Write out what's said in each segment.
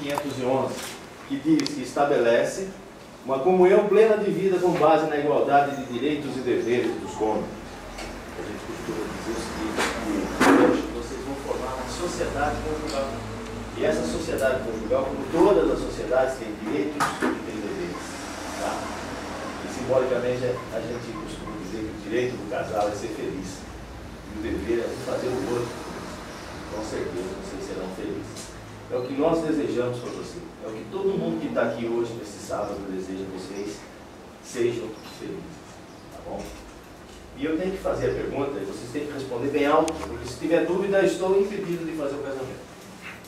1511, que diz que estabelece uma comunhão plena de vida com base na igualdade de direitos e deveres dos cônjuges. A gente costuma dizer o seguinte, que hoje vocês vão formar uma sociedade conjugal. E essa sociedade conjugal, como todas as sociedades, tem direitos e tem deveres. Tá? E simbolicamente a gente costuma dizer que o direito do casal é ser feliz. E o dever é fazer o outro. Com certeza vocês serão felizes. É o que nós desejamos para você. É o que todo mundo que está aqui hoje, nesse sábado, deseja que vocês sejam felizes. Tá bom? E eu tenho que fazer a pergunta, e vocês têm que responder bem alto, porque se tiver dúvida, eu estou impedido de fazer o casamento.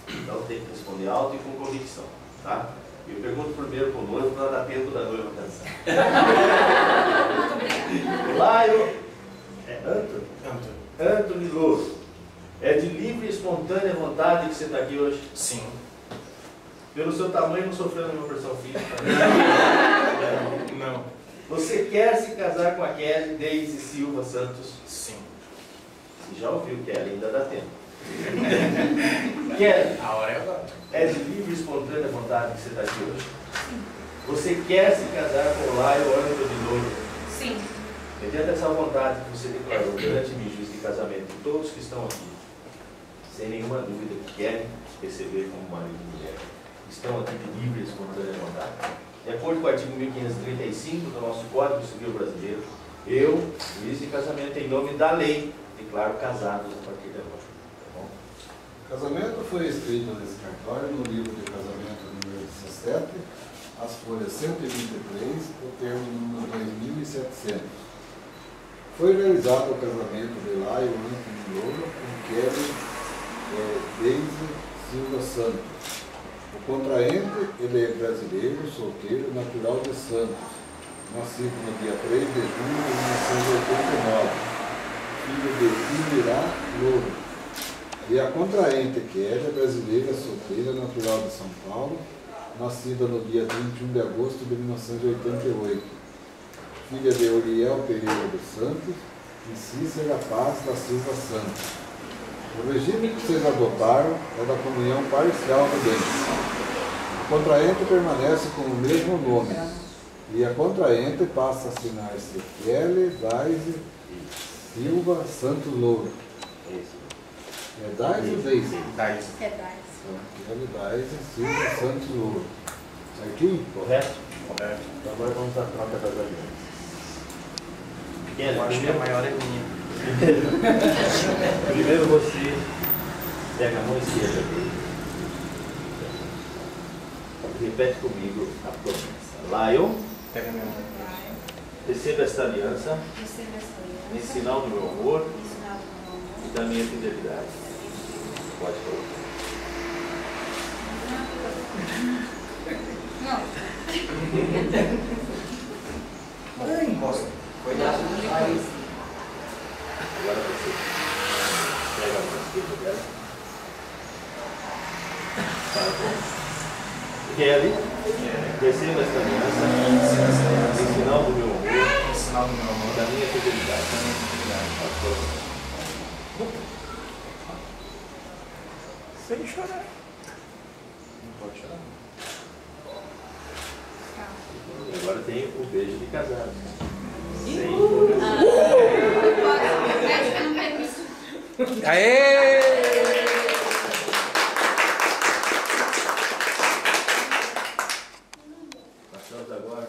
Então tem que responder alto e com convicção. Tá? Eu pergunto primeiro para o noivo, para dar tempo da noiva cansar. Laio é Antônio? Antônio Louro. É de livre e espontânea vontade que você está aqui hoje? Sim. Pelo seu tamanho não sofreu nenhuma pressão física? Não. Você quer se casar com a Kelly Deise Silva Santos? Sim. Você já ouviu, Kelly, ainda dá tempo. Kelly, A hora é agora. é de livre e espontânea vontade que você está aqui hoje? Você quer se casar com o Laio Ângelo de Louro? Sim. Mediante essa vontade que você declarou durante o juízo de casamento de todos que estão aqui, sem nenhuma dúvida que querem receber como marido e mulher, estão aqui de livre e espontânea vontade. De acordo com o artigo 1535 do nosso Código Civil Brasileiro, eu, juiz de casamento, em nome da lei, declaro casados a partir de agora. Tá bom? O casamento foi escrito nesse cartório no livro de casamento número 17, as folhas 123, o termo número 2700. Foi realizado o casamento de Laio Antônio Louro com Kelly Deise Silva Santos. O contraente, ele é brasileiro, solteiro, natural de Santos, nascido no dia 3 de junho de 1989, filho de Ibirá Louro. E a contraente, Kelly, é brasileira, solteira, natural de São Paulo, nascida no dia 21 de agosto de 1988. Filha de Uriel Pereira dos Santos e Cícera Paz da Silva Santos. O regime que vocês adotaram é da comunhão parcial do bem. O contraente permanece com o mesmo nome e a contraente passa a assinar-se Kelly Deise Silva Santos Louro. É Deise ou Deise? Daís. É Dais. Kelly Deise Silva Santos Louro. Certinho? Correto? Correto. Então agora vamos à troca das alianças. Kelly, Eu acho que a maior é minha. primeiro você pega a mão esquerda dele. Repete comigo a promessa. Lion, Pega minha mão. receba esta aliança Receba essa aliança. em sinal do meu amor Em sinal do meu amor. e da minha fidelidade. Pode colocar. Não. Encosta. Cuidado. Agora você pega a mão esquerda dela. Tá bom. Kelly, receba esta aliança em sinal do meu amor Em sinal do meu e amor. da minha fidelidade. Pode colocar. Sem chorar. Não pode chorar. E agora tem o beijo de casado. Sem Médica não permite. Aê! Passamos agora